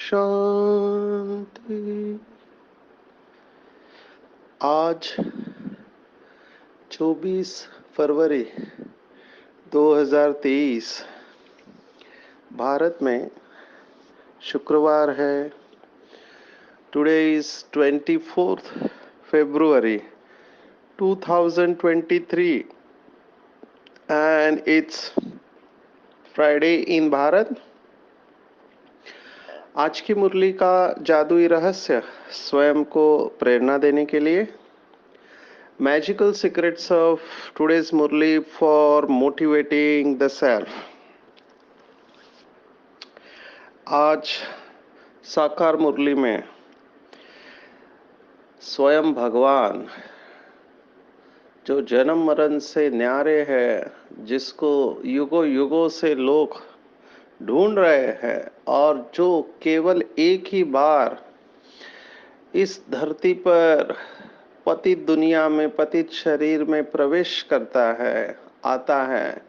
शांति। आज 24 फरवरी 2023 भारत में शुक्रवार है। Today is 24th February 2023 and it's Friday in Bharat. आज की मुरली का जादुई रहस्य स्वयं को प्रेरणा देने के लिए, magical secrets of today's Murli for motivating the self. आज साकार मुरली में स्वयं भगवान जो जन्म मरण से न्यारे है, जिसको युगों युगों से लोग ढूंढ रहे हैं और जो केवल एक ही बार इस धरती पर पतित दुनिया में, पतित शरीर में प्रवेश करता है, आता है,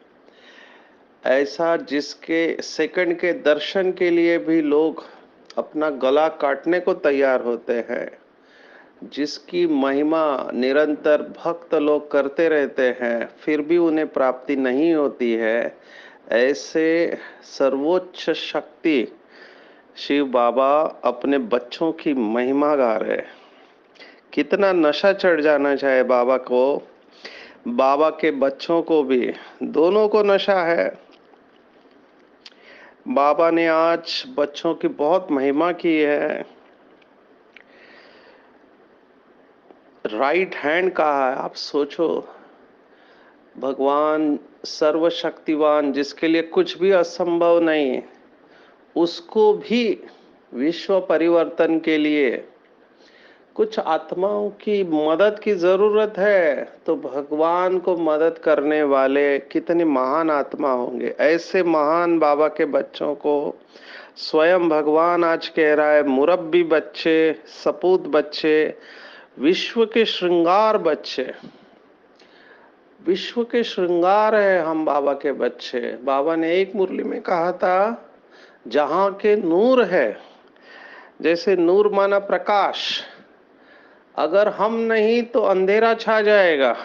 ऐसा जिसके सेकंड के दर्शन के लिए भी लोग अपना गला काटने को तैयार होते हैं, जिसकी महिमा निरंतर भक्त लोग करते रहते हैं फिर भी उन्हें प्राप्ति नहीं होती है, ऐसे सर्वोच्च शक्ति शिव बाबा अपने बच्चों की महिमा गा रहे। कितना नशा चढ़ जाना चाहे बाबा को, बाबा के बच्चों को भी, दोनों को नशा है। बाबा ने आज बच्चों की बहुत महिमा की है। राइट हैंड कहा है। आप सोचो, भगवान सर्वशक्तिवान, जिसके लिए कुछ भी असंभव नहीं, उसको भी विश्व परिवर्तन के लिए कुछ आत्माओं की मदद की जरूरत है, तो भगवान को मदद करने वाले कितने महान आत्मा होंगे। ऐसे महान बाबा के बच्चों को स्वयं भगवान आज कह रहा है, मुरब्बी बच्चे, सपूत बच्चे, विश्व के श्रृंगार बच्चे, विश्व के श्रृंगार है हम बाबा के बच्चे। बाबा ने एक मुरली में कहा था, जहां के नूर है, जैसे नूर माना प्रकाश, अगर हम नहीं तो अंधेरा छा जाएगा।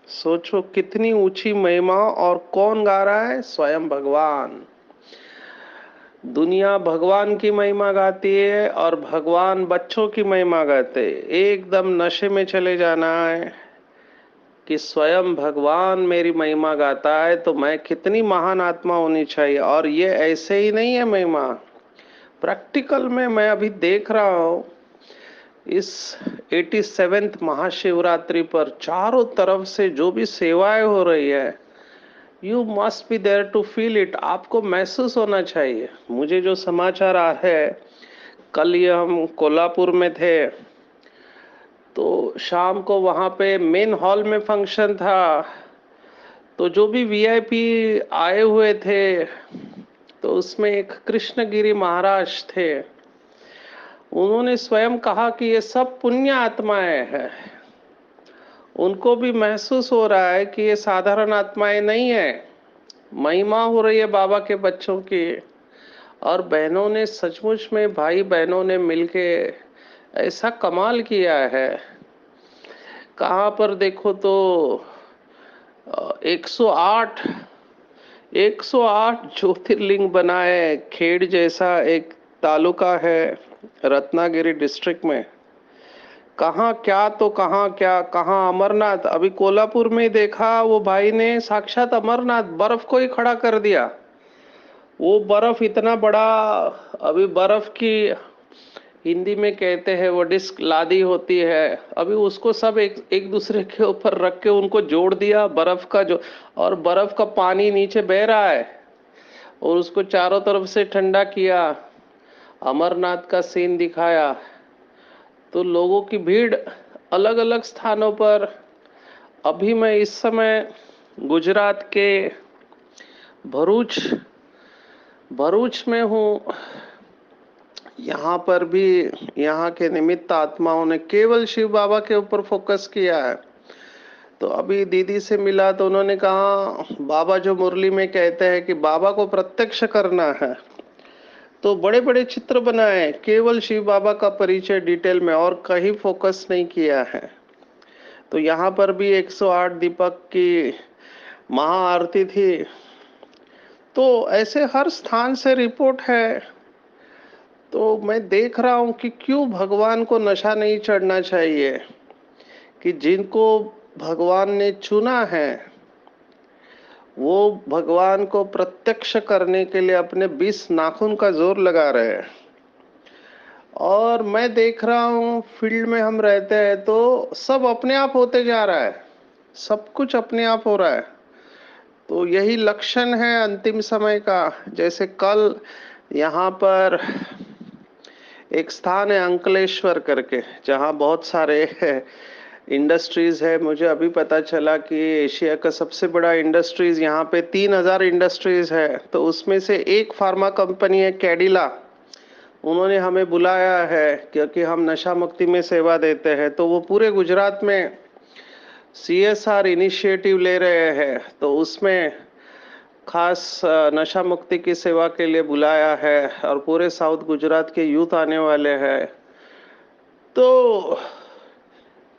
सोचो कितनी ऊंची महिमा। और कौन गा रहा है? स्वयं भगवान। दुनिया भगवान की महिमा गाती है और भगवान बच्चों की महिमा गाते। एकदम नशे में चले जाना है कि स्वयं भगवान मेरी महिमा गाता है तो मैं कितनी महान आत्मा होनी चाहिए। और ये ऐसे ही नहीं है महिमा, प्रैक्टिकल में मैं अभी देख रहा हूं। इस 87th महाशिवरात्रि पर चारों तरफ से जो भी सेवाएं हो रही है, you must be there to feel it. आपको महसूस होना चाहिए। मुझे जो समाचार आ रहे हैं, कल ये हम कोल्हापुर में थे, तो शाम को वहां पे मेन हॉल में फंक्शन था, तो जो भी वीआईपी आए हुए थे, तो उसमें एक कृष्णगिरी महाराज थे। उन्होंने स्वयं कहा कि ये सब पुण्य आत्माएं हैं। उनको भी महसूस हो रहा है कि ये साधारण आत्माएं नहीं है, महिमा हो रही है बाबा के बच्चों की। और बहनों ने सचमुच में, भाई बहनों ने मिलके ऐसा कमाल किया है। कहाँ पर देखो तो 108 ज्योतिर्लिंग बनाए। खेड़ जैसा एक तालुका है रत्नागिरी डिस्ट्रिक्ट में, कहाँ क्या तो कहाँ क्या, कहाँ अमरनाथ। अभी कोल्हापुर में देखा, वो भाई ने साक्षात अमरनाथ बर्फ को ही खड़ा कर दिया। वो बर्फ इतना बड़ा, अभी बर्फ की हिंदी में कहते हैं वो डिस्क लादी होती है, अभी उसको सब एक एक दूसरे के ऊपर रख के उनको जोड़ दिया बर्फ का जो, और बर्फ का पानी नीचे बह रहा है। और उसको चारों तरफ से ठंडा किया, अमरनाथ का सीन दिखाया, तो लोगों की भीड़ अलग अलग स्थानों पर। अभी मैं इस समय गुजरात के भरूच भरूच में हूँ। यहाँ पर भी यहाँ के निमित्त आत्माओं ने केवल शिव बाबा के ऊपर फोकस किया है। तो अभी दीदी से मिला तो उन्होंने कहा बाबा जो मुरली में कहते हैं कि बाबा को प्रत्यक्ष करना है, तो बड़े बड़े चित्र बनाए, केवल शिव बाबा का परिचय डिटेल में, और कहीं फोकस नहीं किया है। तो यहाँ पर भी 108 दीपक की महाआरती थी। तो ऐसे हर स्थान से रिपोर्ट है। तो मैं देख रहा हूं कि क्यों भगवान को नशा नहीं चढ़ना चाहिए, कि जिनको भगवान ने चुना है वो भगवान को प्रत्यक्ष करने के लिए अपने 20 नाखून का जोर लगा रहे हैं। और मैं देख रहा हूँ फील्ड में हम रहते हैं तो सब अपने आप होते जा रहा है, सब कुछ अपने आप हो रहा है। तो यही लक्षण है अंतिम समय का। जैसे कल यहाँ पर एक स्थान है अंकलेश्वर करके, जहाँ बहुत सारे इंडस्ट्रीज है। मुझे अभी पता चला कि एशिया का सबसे बड़ा इंडस्ट्रीज यहाँ पे 3000 इंडस्ट्रीज है। तो उसमें से एक फार्मा कंपनी है कैडिला, उन्होंने हमें बुलाया है क्योंकि हम नशा मुक्ति में सेवा देते हैं। तो वो पूरे गुजरात में CSR इनिशिएटिव ले रहे हैं, तो उसमें खास नशा मुक्ति की सेवा के लिए बुलाया है और पूरे साउथ गुजरात के यूथ आने वाले हैं। तो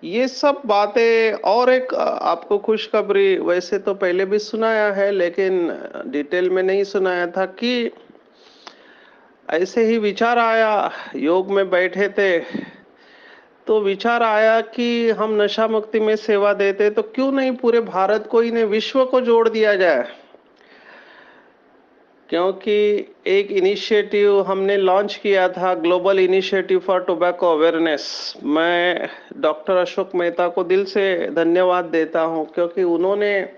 ये सब बातें, और एक आपको खुशखबरी, वैसे तो पहले भी सुनाया है लेकिन डिटेल में नहीं सुनाया था, कि ऐसे ही विचार आया, योग में बैठे थे तो विचार आया कि हम नशा मुक्ति में सेवा देते तो क्यों नहीं पूरे भारत को ही नहीं विश्व को जोड़ दिया जाए। क्योंकि एक इनिशिएटिव हमने लॉन्च किया था, global initiative for tobacco awareness. मैं डॉक्टर अशोक मेहता को दिल से धन्यवाद देता हूं क्योंकि उन्होंने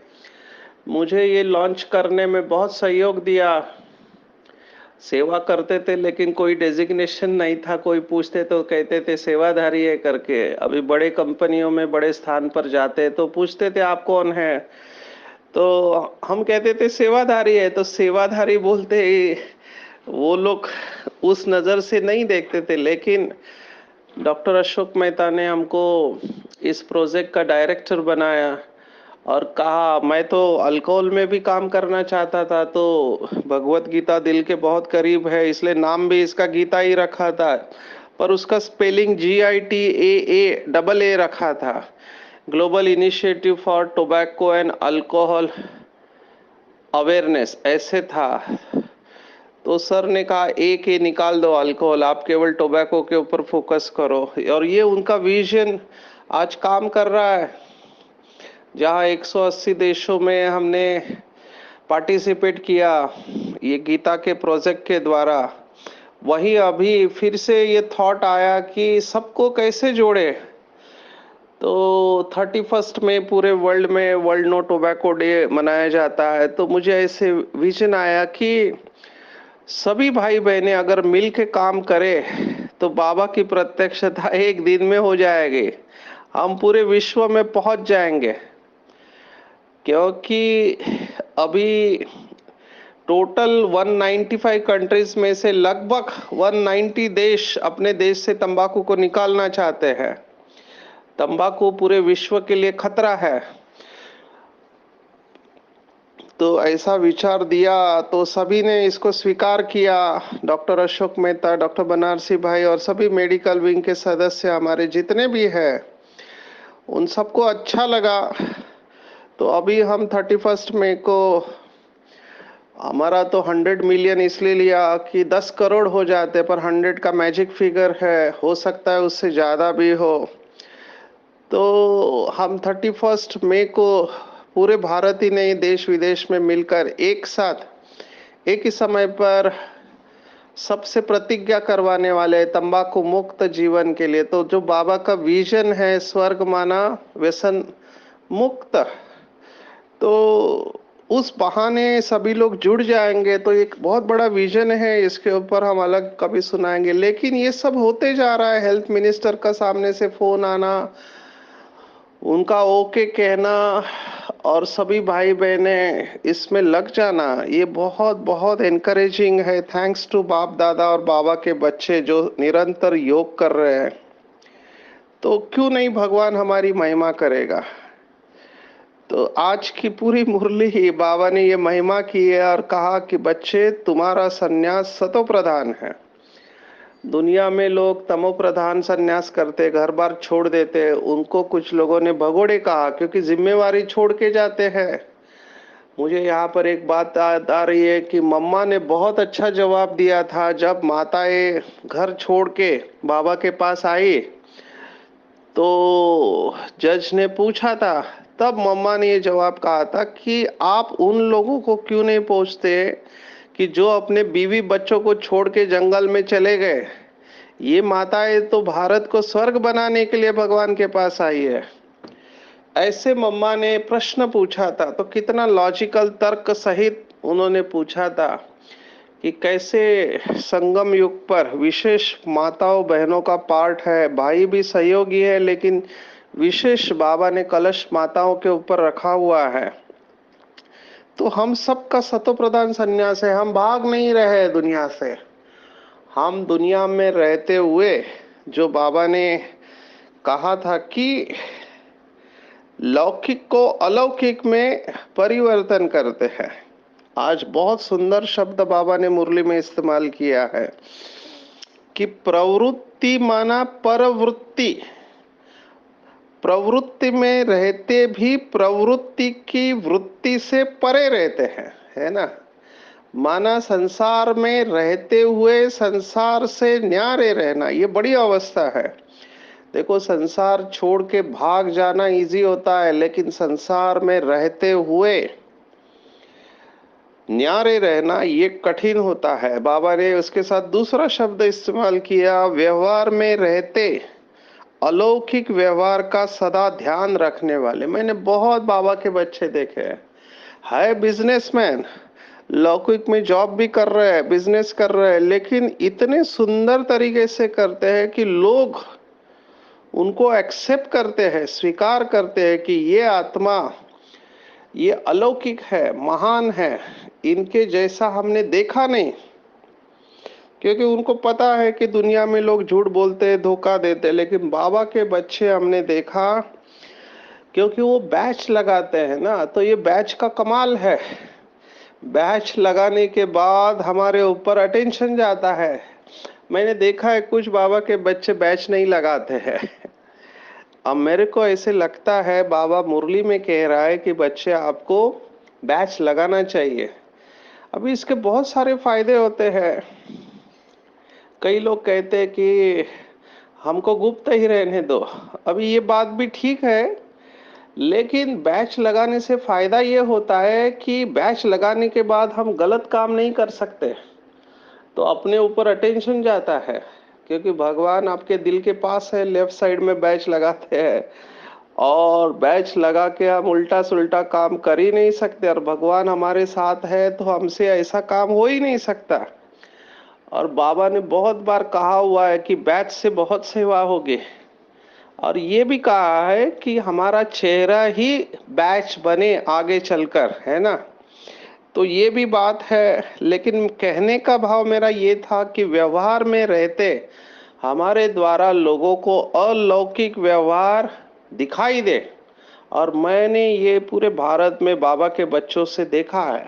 मुझे ये लॉन्च करने में बहुत सहयोग दिया। सेवा करते थे लेकिन कोई डेजिग्नेशन नहीं था, कोई पूछते तो कहते थे सेवाधारी है करके। अभी बड़े कंपनियों में बड़े स्थान पर जाते तो पूछते थे आप कौन है, तो हम कहते थे सेवाधारी है। तो सेवाधारी बोलते ही वो लोग उस नजर से नहीं देखते थे, लेकिन डॉक्टर अशोक मेहता ने हमको इस प्रोजेक्ट का डायरेक्टर बनाया और कहा मैं तो अल्कोहल में भी काम करना चाहता था। तो भगवत गीता दिल के बहुत करीब है, इसलिए नाम भी इसका गीता ही रखा था, पर उसका स्पेलिंग GITAA रखा था, global initiative for tobacco and alcohol awareness ऐसे था। तो सर ने कहा एक ही निकाल दो अल्कोहल, आप केवल टोबैको के ऊपर फोकस करो। और ये उनका विजन आज काम कर रहा है। जहां 180 देशों में हमने पार्टिसिपेट किया ये गीता के प्रोजेक्ट के द्वारा, वहीं अभी फिर से ये थॉट आया कि सबको कैसे जोड़े। तो 31 में पूरे वर्ल्ड में वर्ल्ड नो टोबैको डे मनाया जाता है। तो मुझे ऐसे विजन आया कि सभी भाई बहनें अगर मिल के काम करें तो बाबा की प्रत्यक्षता एक दिन में हो जाएगी, हम पूरे विश्व में पहुंच जाएंगे। क्योंकि अभी टोटल 195 कंट्रीज में से लगभग 190 देश अपने देश से तंबाकू को निकालना चाहते हैं। तंबाकू पूरे विश्व के लिए खतरा है। तो ऐसा विचार दिया तो सभी ने इसको स्वीकार किया। डॉक्टर अशोक मेहता, डॉक्टर बनारसी भाई और सभी मेडिकल विंग के सदस्य हमारे जितने भी हैं, उन सबको अच्छा लगा। तो अभी हम 31 मई को, हमारा तो 100 मिलियन इसलिए लिया कि 10 करोड़ हो जाते, पर 100 का मैजिक फिगर है, हो सकता है उससे ज्यादा भी हो। तो हम 31 मई को पूरे भारत ही नहीं देश विदेश में मिलकर एक साथ एक ही समय पर सबसे प्रतिज्ञा करवाने वाले तंबाकू मुक्त जीवन के लिए। तो जो बाबा का विजन है स्वर्ग माना व्यसन मुक्त, तो उस बहाने सभी लोग जुड़ जाएंगे, तो एक बहुत बड़ा विजन है, इसके ऊपर हम अलग कभी सुनाएंगे। लेकिन ये सब होते जा रहा है, हेल्थ मिनिस्टर का सामने से फोन आना, उनका ओके कहना, और सभी भाई बहने इसमें लग जाना, ये बहुत बहुत एनकरेजिंग है। थैंक्स टू बाप दादा और बाबा के बच्चे जो निरंतर योग कर रहे हैं। तो क्यों नहीं भगवान हमारी महिमा करेगा। तो आज की पूरी मुरली ही बाबा ने ये महिमा की है और कहा कि बच्चे, तुम्हारा सन्यास सतो प्रधान है। दुनिया में लोग तमो प्रधान सन्यास करते, घर बार छोड़ देते, उनको कुछ लोगों ने भगोड़े कहा क्योंकि जिम्मेवारी छोड़ के जाते हैं। मुझे यहाँ पर एक बात याद आ रही है कि मम्मा ने बहुत अच्छा जवाब दिया था जब माताएं घर छोड़ के बाबा के पास आई, तो जज ने पूछा था, तब मम्मा ने ये जवाब कहा था कि आप उन लोगों को क्यों नहीं पूछते कि जो अपने बीवी बच्चों को छोड़ के जंगल में चले गए। ये माताएं तो भारत को स्वर्ग बनाने के लिए भगवान के पास आई है। ऐसे मम्मा ने प्रश्न पूछा था, तो कितना लॉजिकल तर्क सहित उन्होंने पूछा था कि कैसे संगम युग पर विशेष माताओं बहनों का पार्ट है, भाई भी सहयोगी है, लेकिन विशेष बाबा ने कलश माताओं के ऊपर रखा हुआ है। तो हम सबका सतो प्रधान संन्यास है, हम भाग नहीं रहे दुनिया से। हम दुनिया में रहते हुए जो बाबा ने कहा था कि लौकिक को अलौकिक में परिवर्तन करते हैं। आज बहुत सुंदर शब्द बाबा ने मुरली में इस्तेमाल किया है कि प्रवृत्ति माना परवृत्ति। प्रवृत्ति में रहते भी प्रवृत्ति की वृत्ति से परे रहते हैं, है ना। माना संसार में रहते हुए संसार से न्यारे रहना, ये बड़ी अवस्था है। देखो, संसार छोड़ के भाग जाना इजी होता है, लेकिन संसार में रहते हुए न्यारे रहना ये कठिन होता है। बाबा ने उसके साथ दूसरा शब्द इस्तेमाल किया, व्यवहार में रहते अलौकिक व्यवहार का सदा ध्यान रखने वाले। मैंने बहुत बाबा के बच्चे देखे हैं, है बिजनेसमैन, लौकिक में जॉब भी कर रहे हैं, बिजनेस कर रहे हैं, लेकिन इतने सुंदर तरीके से करते हैं कि लोग उनको एक्सेप्ट करते हैं, स्वीकार करते हैं कि ये आत्मा ये अलौकिक है, महान है, इनके जैसा हमने देखा नहीं। क्योंकि उनको पता है कि दुनिया में लोग झूठ बोलते, धोखा देते, लेकिन बाबा के बच्चे हमने देखा, क्योंकि वो बैच लगाते हैं ना, तो ये बैच का कमाल है। बैच लगाने के बाद हमारे ऊपर अटेंशन जाता है। मैंने देखा है कुछ बाबा के बच्चे बैच नहीं लगाते हैं। अब मेरे को ऐसे लगता है बाबा मुरली में कह रहा है कि बच्चे आपको बैच लगाना चाहिए। अभी इसके बहुत सारे फायदे होते हैं। कई लोग कहते हैं कि हमको गुप्त ही रहने दो। अभी ये बात भी ठीक है, लेकिन बैच लगाने से फायदा ये होता है कि बैच लगाने के बाद हम गलत काम नहीं कर सकते, तो अपने ऊपर अटेंशन जाता है। क्योंकि भगवान आपके दिल के पास है, लेफ्ट साइड में बैच लगाते हैं, और बैच लगा के हम उल्टा सुल्टा काम कर ही नहीं सकते, और भगवान हमारे साथ है तो हमसे ऐसा काम हो ही नहीं सकता। और बाबा ने बहुत बार कहा हुआ है कि बैच से बहुत सेवा होगी, और ये भी कहा है कि हमारा चेहरा ही बैच बने आगे चलकर, है ना। तो ये भी बात है, लेकिन कहने का भाव मेरा ये था कि व्यवहार में रहते हमारे द्वारा लोगों को अलौकिक व्यवहार दिखाई दे। और मैंने ये पूरे भारत में बाबा के बच्चों से देखा है,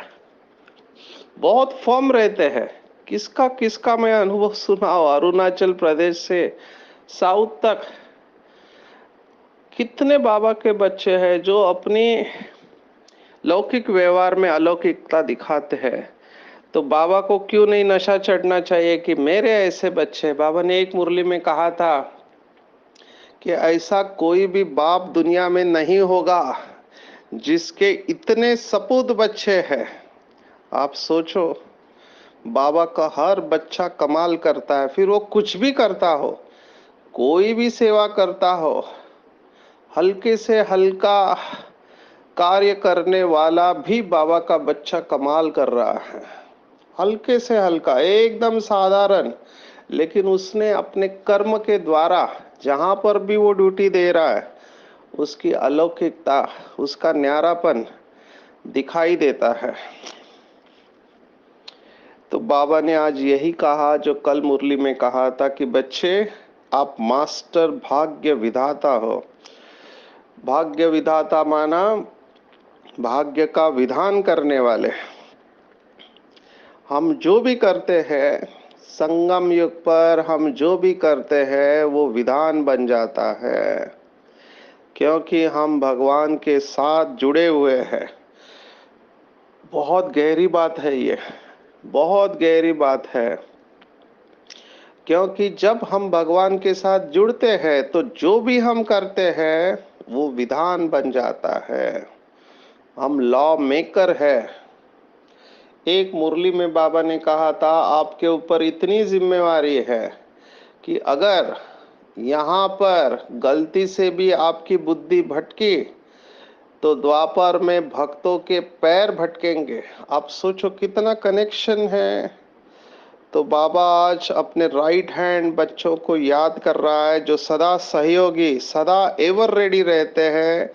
बहुत फर्म रहते हैं। किसका किसका मैं अनुभव सुनाऊं, अरुणाचल प्रदेश से साउथ तक कितने बाबा के बच्चे हैं जो अपनी लौकिक व्यवहार में अलौकिकता दिखाते हैं। तो बाबा को क्यों नहीं नशा चढ़ना चाहिए कि मेरे ऐसे बच्चे। बाबा ने एक मुरली में कहा था कि ऐसा कोई भी बाप दुनिया में नहीं होगा जिसके इतने सपूत बच्चे हैं। आप सोचो, बाबा का हर बच्चा कमाल करता है, फिर वो कुछ भी करता हो, कोई भी सेवा करता हो, हल्के से हल्का कार्य करने वाला भी बाबा का बच्चा कमाल कर रहा है, हल्के से हल्का, एकदम साधारण, लेकिन उसने अपने कर्म के द्वारा जहां पर भी वो ड्यूटी दे रहा है उसकी अलौकिकता, उसका न्यारापन दिखाई देता है। तो बाबा ने आज यही कहा जो कल मुरली में कहा था कि बच्चे, आप मास्टर भाग्य विधाता हो। भाग्य विधाता माना भाग्य का विधान करने वाले। हम जो भी करते हैं संगम युग पर, हम जो भी करते हैं वो विधान बन जाता है, क्योंकि हम भगवान के साथ जुड़े हुए हैं। बहुत गहरी बात है ये, बहुत गहरी बात है, क्योंकि जब हम भगवान के साथ जुड़ते हैं तो जो भी हम करते हैं वो विधान बन जाता है। हम लॉ मेकर है। एक मुरली में बाबा ने कहा था, आपके ऊपर इतनी जिम्मेवारी है कि अगर यहाँ पर गलती से भी आपकी बुद्धि भटकी तो द्वापर में भक्तों के पैर भटकेंगे। आप सोचो कितना कनेक्शन है। तो बाबा आज अपने राइट हैंड बच्चों को याद कर रहा है, जो सदा सहयोगी, सदा एवर रेडी रहते हैं,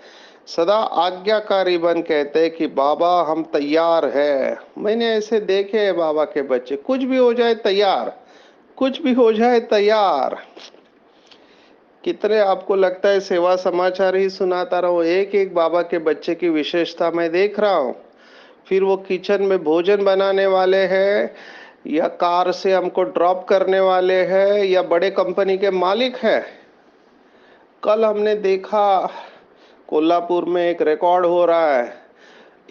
सदा आज्ञाकारी बन कहते हैं कि बाबा हम तैयार है। मैंने ऐसे देखे हैं बाबा के बच्चे, कुछ भी हो जाए तैयार, कुछ भी हो जाए तैयार। कितने आपको लगता है सेवा समाचार ही सुनाता रहो, एक एक बाबा के बच्चे की विशेषता मैं देख रहा हूँ। फिर वो किचन में भोजन बनाने वाले हैं, या कार से हमको ड्रॉप करने वाले हैं, या बड़े कंपनी के मालिक हैं। कल हमने देखा कोल्हापुर में एक रिकॉर्ड हो रहा है,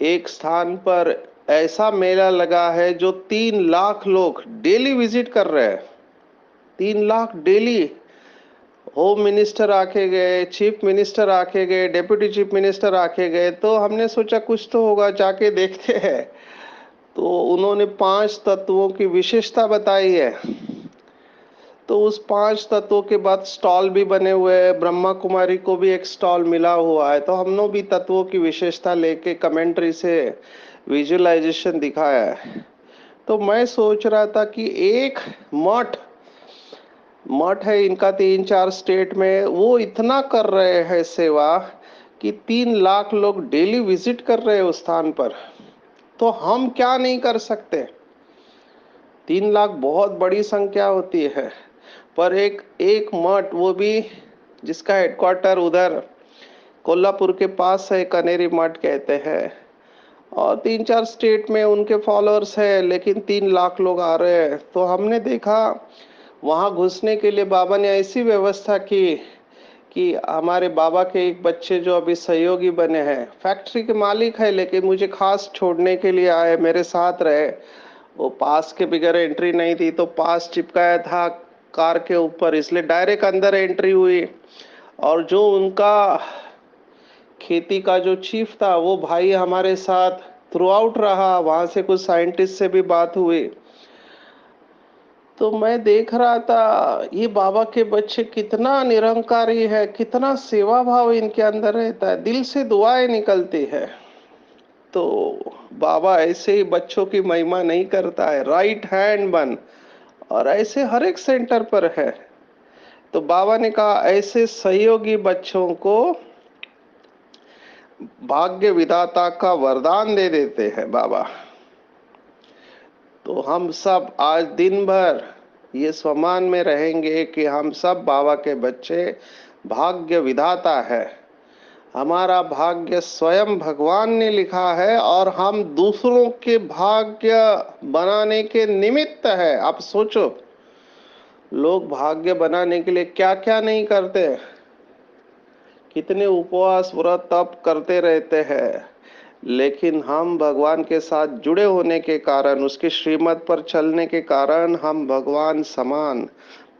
एक स्थान पर ऐसा मेला लगा है जो 3 लाख लोग डेली विजिट कर रहे हैं। 3 लाख डेली। होम मिनिस्टर आके गए, चीफ मिनिस्टर आके गए, डेप्यूटी चीफ मिनिस्टर आके गए। तो हमने सोचा कुछ तो होगा, जाके देखते हैं। तो उन्होंने 5 तत्वों की विशेषता बताई है। तो उस 5 तत्वों के बाद स्टॉल भी बने हुए हैं, ब्रह्मा कुमारी को भी एक स्टॉल मिला हुआ है। तो हमने भी तत्वों की विशेषता लेके कमेंट्री से विजुअलाइजेशन दिखाया है। तो मैं सोच रहा था कि एक मठ मठ है इनका 3-4 स्टेट में, वो इतना कर रहे हैं सेवा कि 3 लाख लोग डेली विजिट कर रहे हैं उस स्थान पर। तो हम क्या नहीं कर सकते। 3 लाख बहुत बड़ी संख्या होती है, पर एक एक मठ, वो भी जिसका हेडक्वार्टर उधर कोल्हापुर के पास है, कनेरी मठ कहते हैं, और 3-4 स्टेट में उनके फॉलोअर्स है, लेकिन 3 लाख लोग आ रहे हैं। तो हमने देखा वहां घुसने के लिए बाबा ने ऐसी व्यवस्था की कि हमारे बाबा के एक बच्चे जो अभी सहयोगी बने हैं, फैक्ट्री के मालिक है, लेकिन मुझे खास छोड़ने के लिए आए, मेरे साथ रहे। वो पास के बगैर एंट्री नहीं थी, तो पास चिपकाया था कार के ऊपर, इसलिए डायरेक्ट अंदर एंट्री हुई। और जो उनका खेती का जो चीफ था वो भाई हमारे साथ थ्रू आउट रहा, वहां से कुछ साइंटिस्ट से भी बात हुई। तो मैं देख रहा था ये बाबा के बच्चे कितना निरंकारी है, कितना सेवा भाव इनके अंदर रहता है, दिल से दुआएं निकलती है। तो बाबा ऐसे ही बच्चों की महिमा नहीं करता है, राइट हैंड बन, और ऐसे हर एक सेंटर पर है। तो बाबा ने कहा ऐसे सहयोगी बच्चों को भाग्य विधाता का वरदान दे देते हैं बाबा। तो हम सब आज दिन भर ये स्वमान में रहेंगे कि हम सब बाबा के बच्चे भाग्य विधाता है। हमारा भाग्य स्वयं भगवान ने लिखा है और हम दूसरों के भाग्य बनाने के निमित्त है। आप सोचो, लोग भाग्य बनाने के लिए क्या क्या नहीं करते, कितने उपवास व्रत तप करते रहते हैं, लेकिन हम भगवान के साथ जुड़े होने के कारण, उसके श्रीमत पर चलने के कारण हम भगवान समान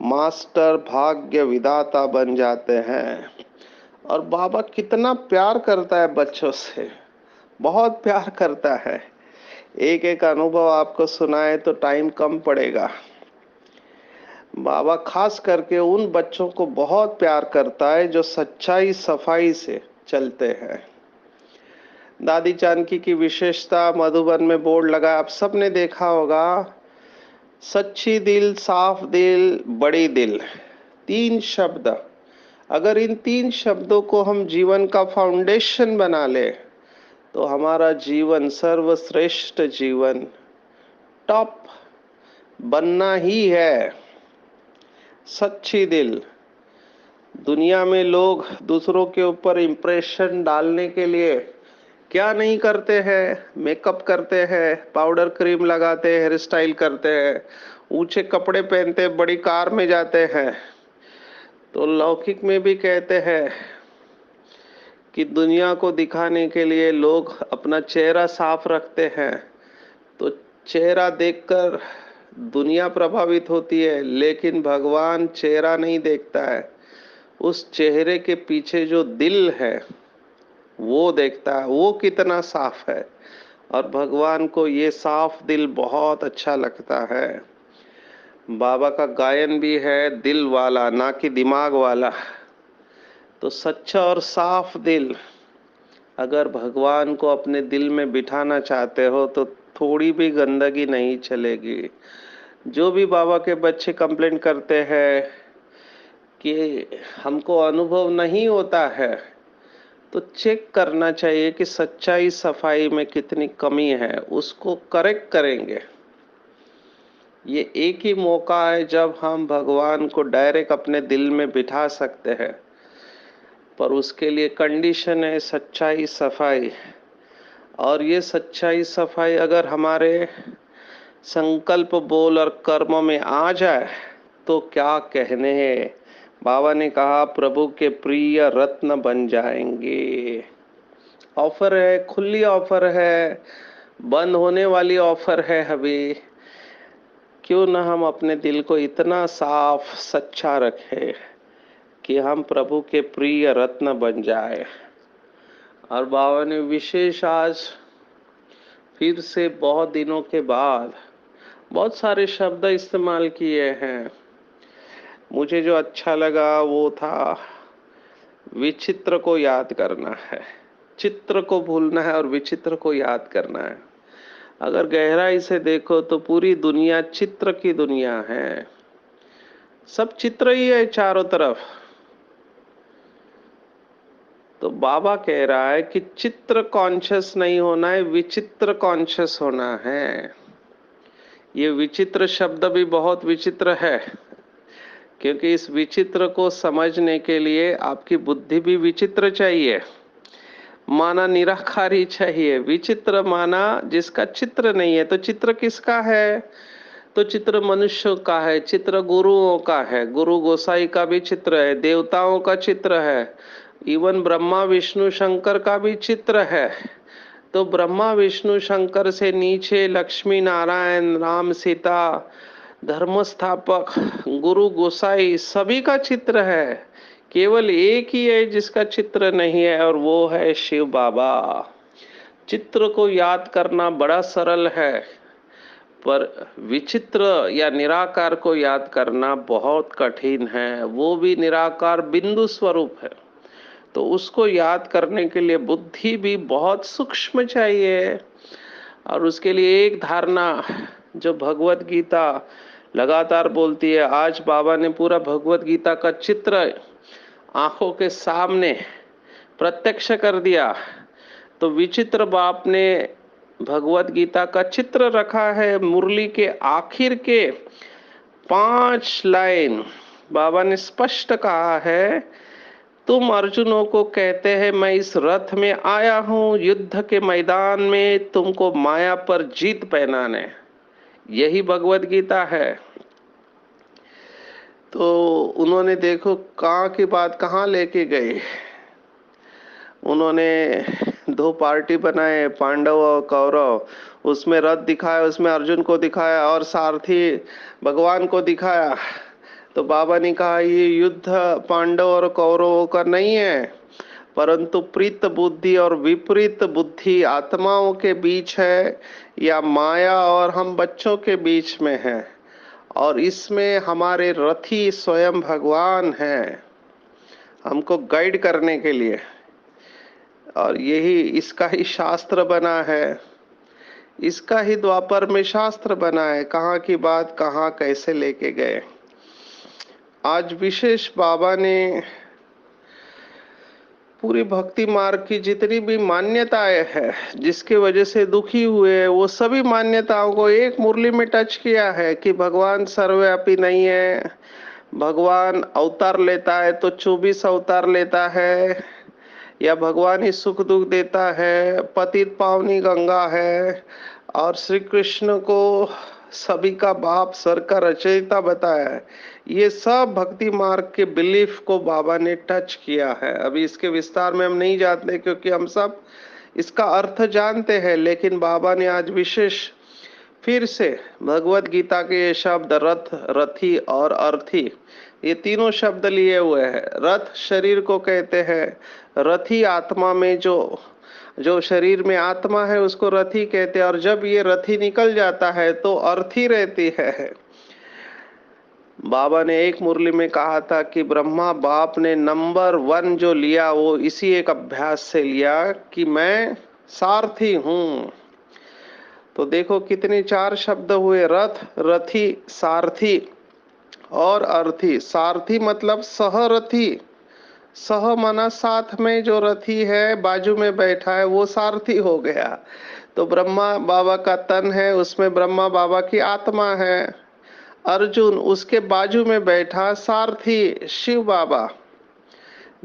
मास्टर भाग्य विधाता बन जाते हैं। और बाबा कितना प्यार करता है बच्चों से, बहुत प्यार करता है। एक एक अनुभव आपको सुनाए तो टाइम कम पड़ेगा। बाबा खास करके उन बच्चों को बहुत प्यार करता है जो सच्चाई सफाई से चलते हैं। दादी जानकी की विशेषता मधुबन में बोर्ड लगा, आप सबने देखा होगा, सच्ची दिल, साफ दिल, बड़ी दिल, 3 शब्द। अगर इन 3 शब्दों को हम जीवन का फाउंडेशन बना ले तो हमारा जीवन सर्वश्रेष्ठ जीवन, टॉप बनना ही है। सच्ची दिल। दुनिया में लोग दूसरों के ऊपर इम्प्रेशन डालने के लिए क्या नहीं करते हैं, मेकअप करते हैं, पाउडर क्रीम लगाते हैं, हेयर स्टाइल करते हैं, ऊंचे कपड़े पहनते, बड़ी कार में जाते हैं। तो लौकिक में भी कहते हैं कि दुनिया को दिखाने के लिए लोग अपना चेहरा साफ रखते हैं, तो चेहरा देखकर दुनिया प्रभावित होती है, लेकिन भगवान चेहरा नहीं देखता है, उस चेहरे के पीछे जो दिल है वो देखता है, वो कितना साफ है। और भगवान को ये साफ दिल बहुत अच्छा लगता है। बाबा का गायन भी है, दिल वाला ना कि दिमाग वाला। तो सच्चा और साफ दिल अगर भगवान को अपने दिल में बिठाना चाहते हो तो थोड़ी भी गंदगी नहीं चलेगी। जो भी बाबा के बच्चे कंप्लेंट करते हैं कि हमको अनुभव नहीं होता है, तो चेक करना चाहिए कि सच्चाई सफाई में कितनी कमी है, उसको करेक्ट करेंगे। ये एक ही मौका है जब हम भगवान को डायरेक्ट अपने दिल में बिठा सकते हैं, पर उसके लिए कंडीशन है सच्चाई सफाई। और ये सच्चाई सफाई अगर हमारे संकल्प, बोल और कर्म में आ जाए तो क्या कहने हैं। बाबा ने कहा प्रभु के प्रिय रत्न बन जाएंगे। ऑफर है, खुली ऑफर है, बंद होने वाली ऑफर है। अभी क्यों ना हम अपने दिल को इतना साफ सच्चा रखें कि हम प्रभु के प्रिय रत्न बन जाए। और बाबा ने विशेष आज फिर से बहुत दिनों के बाद बहुत सारे शब्द इस्तेमाल किए हैं। मुझे जो अच्छा लगा वो था विचित्र को याद करना है, चित्र को भूलना है और विचित्र को याद करना है। अगर गहराई से देखो तो पूरी दुनिया चित्र की दुनिया है, सब चित्र ही है चारों तरफ। तो बाबा कह रहा है कि चित्र कॉन्शियस नहीं होना है, विचित्र कॉन्शियस होना है। ये विचित्र शब्द भी बहुत विचित्र है, क्योंकि इस विचित्र को समझने के लिए आपकी बुद्धि भी विचित्र चाहिए, माना निराकारी चाहिए। विचित्र माना जिसका चित्र नहीं है। तो चित्र किसका है? तो चित्र मनुष्यों का है, चित्र गुरुओं का है, गुरु गोसाई का भी चित्र है, देवताओं का चित्र है, इवन ब्रह्मा विष्णु शंकर का भी चित्र है। तो ब्रह्मा विष्णु शंकर से नीचे लक्ष्मी नारायण, राम सीता, धर्म स्थापक, गुरु गोसाई सभी का चित्र है। केवल एक ही है जिसका चित्र नहीं है, और वो है शिव बाबा। चित्र को याद करना बड़ा सरल है, पर विचित्र या निराकार को याद करना बहुत कठिन है। वो भी निराकार बिंदु स्वरूप है, तो उसको याद करने के लिए बुद्धि भी बहुत सूक्ष्म चाहिए। और उसके लिए एक धारणा जो भगवत गीता लगातार बोलती है, आज बाबा ने पूरा भगवत गीता का चित्र आंखों के सामने प्रत्यक्ष कर दिया। तो विचित्र बाप ने भगवत गीता का चित्र रखा है। मुरली के आखिर के 5 लाइन बाबा ने स्पष्ट कहा है, तुम अर्जुनों को कहते हैं मैं इस रथ में आया हूं युद्ध के मैदान में तुमको माया पर जीत पहनाने। यही भगवत गीता है। तो उन्होंने देखो कहाँ की बात कहाँ लेके गए। उन्होंने 2 पार्टी बनाए, पांडव और कौरव। उसमें रथ दिखाया, उसमें अर्जुन को दिखाया और सारथी भगवान को दिखाया। तो बाबा ने कहा ये युद्ध पांडव और कौरवों का नहीं है, परंतु प्रीत बुद्धि और विपरीत बुद्धि आत्माओं के बीच है, या माया और हम बच्चों के बीच में है। और इसमें हमारे रथी स्वयं भगवान हैं, हमको गाइड करने के लिए। और यही इसका ही शास्त्र बना है, इसका ही द्वापर में शास्त्र बना है। कहाँ की बात कहाँ कैसे लेके गए। आज विशेष बाबा ने पूरी भक्ति मार्ग की जितनी भी मान्यताएं हैं, जिसके वजह से दुखी हुए, वो सभी मान्यताओं को एक मुरली में टच किया है कि भगवान सर्वव्यापी नहीं है, भगवान अवतार लेता है तो 24 अवतार लेता है, या भगवान ही सुख दुख देता है, पतित पावनी गंगा है, और श्री कृष्ण को सभी का बाप सर का रचयिता बताया है। ये सब भक्ति मार्ग के बिलीफ को बाबा ने टच किया है। अभी इसके विस्तार में हम नहीं जाते क्योंकि हम सब इसका अर्थ जानते हैं, लेकिन बाबा ने आज विशेष फिर से भगवत गीता के ये शब्द रथ, रथी और अर्थी, ये तीनों शब्द लिए हुए हैं। रथ शरीर को कहते हैं, रथी आत्मा में जो जो शरीर में आत्मा है उसको रथी कहते हैं, और जब ये रथी निकल जाता है तो अर्थी रहती है। बाबा ने एक मुरली में कहा था कि ब्रह्मा बाप ने नंबर 1 जो लिया वो इसी एक अभ्यास से लिया कि मैं सारथी हूं। तो देखो कितने 4 शब्द हुए, रथ, रथी, सारथी और अर्थी। सारथी मतलब सहरथी, सह माना साथ में, जो रथी है बाजू में बैठा है वो सारथी हो गया। तो ब्रह्मा बाबा का तन है, उसमें ब्रह्मा बाबा की आत्मा है। अर्जुन उसके बाजू में बैठा सारथी शिव बाबा।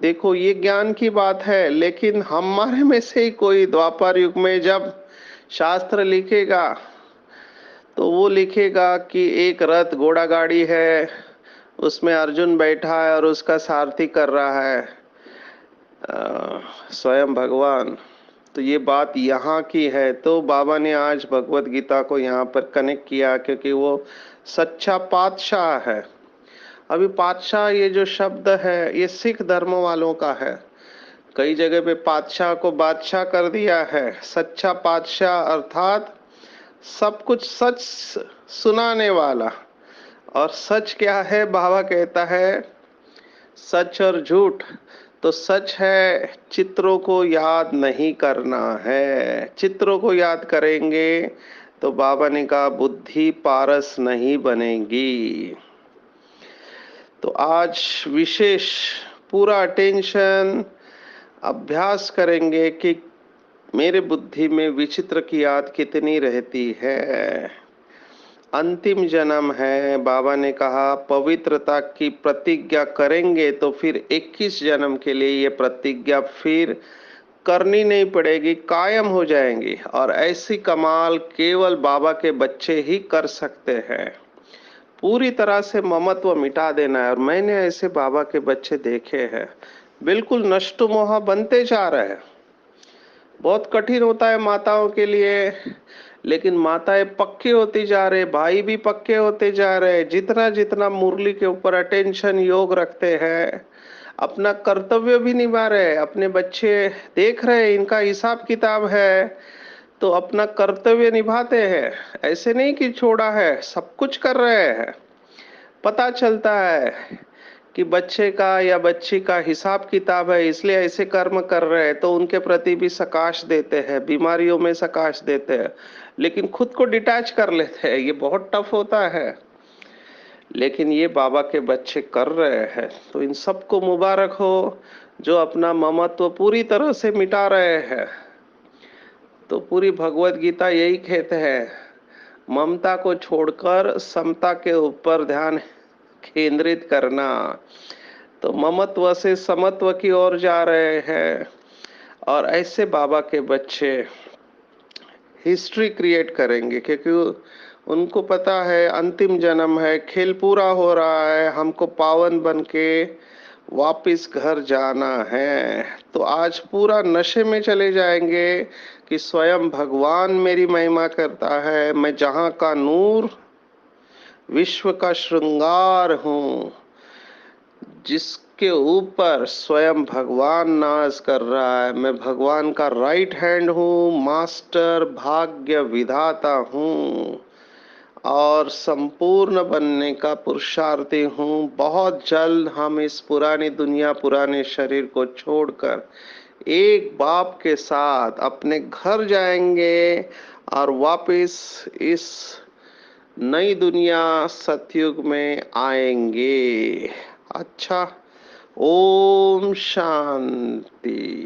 देखो ये ज्ञान की बात है, लेकिन हमारे में से ही कोई द्वापर युग में जब शास्त्र लिखेगा तो वो लिखेगा कि एक रथ घोड़ा गाड़ी है, उसमें अर्जुन बैठा है और उसका सारथी कर रहा है स्वयं भगवान। तो ये बात यहाँ की है। तो बाबा ने आज भगवत गीता को यहाँ पर कनेक्ट किया क्योंकि वो सच्चा पातशाह है। अभी पातशाह ये जो शब्द है ये सिख धर्म वालों का है। कई जगह पे पातशाह को बादशाह कर दिया है। सच्चा पातशाह अर्थात सब कुछ सच सुनाने वाला। और सच क्या है, बाबा कहता है सच और झूठ। तो सच है चित्रों को याद नहीं करना है। चित्रों को याद करेंगे तो बाबा ने कहा बुद्धि पारस नहीं बनेगी। तो आज विशेष पूरा अटेंशन अभ्यास करेंगे कि मेरे बुद्धि में विचित्र की याद कितनी रहती है। अंतिम जन्म है, बाबा ने कहा पवित्रता की प्रतिज्ञा करेंगे तो फिर 21 जन्म के लिए ये प्रतिज्ञा फिर करनी नहीं पड़ेगी, कायम हो जाएंगी। और ऐसी कमाल केवल बाबा के बच्चे ही कर सकते हैं। पूरी तरह से ममत्व मिटा देना है। और मैंने ऐसे बाबा के बच्चे देखे हैं, बिल्कुल नष्ट मोह बनते जा रहे हैं। बहुत कठिन होता है माताओं के लिए, लेकिन माताएं पक्के होती जा रहे, भाई भी पक्के होते जा रहे। जितना जितना मुरली के ऊपर अटेंशन योग रखते हैं, अपना कर्तव्य भी निभा रहे। अपने बच्चे देख रहे, इनका हिसाब किताब है तो अपना कर्तव्य निभाते हैं। ऐसे नहीं कि छोड़ा है, सब कुछ कर रहे हैं। पता चलता है कि बच्चे का या बच्ची का हिसाब किताब है, इसलिए ऐसे कर्म कर रहे हैं, तो उनके प्रति भी सकाश देते हैं, बीमारियों में सकाश देते हैं, लेकिन खुद को डिटैच कर लेते हैं। ये बहुत टफ होता है, लेकिन ये बाबा के बच्चे कर रहे हैं। तो इन सबको मुबारक हो जो अपना ममत्व पूरी तरह से मिटा रहे हैं। तो पूरी भगवत गीता यही कहते हैं, ममता को छोड़कर समता के ऊपर ध्यान केंद्रित करना। तो ममत्व से समत्व की ओर जा रहे हैं। और ऐसे बाबा के बच्चे हिस्ट्री क्रिएट करेंगे, क्योंकि उनको पता है अंतिम जन्म है, खेल पूरा हो रहा है, हमको पावन बन के वापिस घर जाना है। तो आज पूरा नशे में चले जाएंगे कि स्वयं भगवान मेरी महिमा करता है, मैं जहां का नूर, विश्व का श्रृंगार हूँ, जिसके ऊपर स्वयं भगवान नाज कर रहा है। मैं भगवान का राइट हैंड हूँ, मास्टर भाग्य विधाता हूँ और संपूर्ण बनने का पुरुषार्थी हूँ। बहुत जल्द हम इस पुरानी दुनिया, पुराने शरीर को छोड़कर एक बाप के साथ अपने घर जाएंगे और वापस इस नई दुनिया सतयुग में आएंगे। अच्छा, ओम शांति।